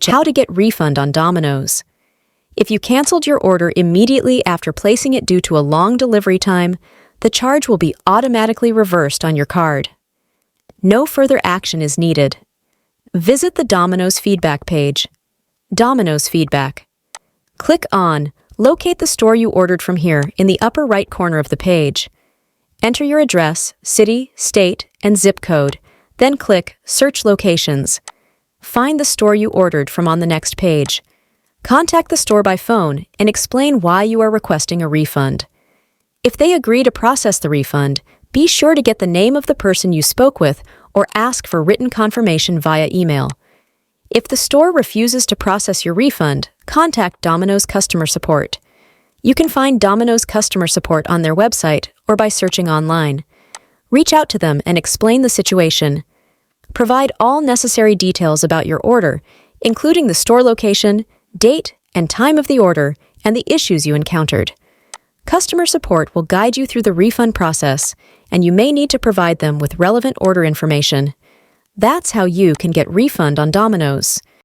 How to get refund on Domino's. If you canceled your order immediately after placing it due to a long delivery time, the charge will be automatically reversed on your card. No further action is needed. Visit the Domino's feedback page. Domino's feedback. Click on Locate the store you ordered from here in the upper right corner of the page. Enter your address, city, state, and zip code, then click Search Locations. Find the store you ordered from on the next page. Contact the store by phone and explain why you are requesting a refund. If they agree to process the refund, be sure to get the name of the person you spoke with or ask for written confirmation via email. If the store refuses to process your refund, contact Domino's customer support. You can find Domino's customer support on their website or by searching online. Reach out to them and explain the situation. Provide all necessary details about your order, including the store location, date and time of the order, and the issues you encountered. Customer support will guide you through the refund process, and you may need to provide them with relevant order information. That's how you can get refund on Domino's.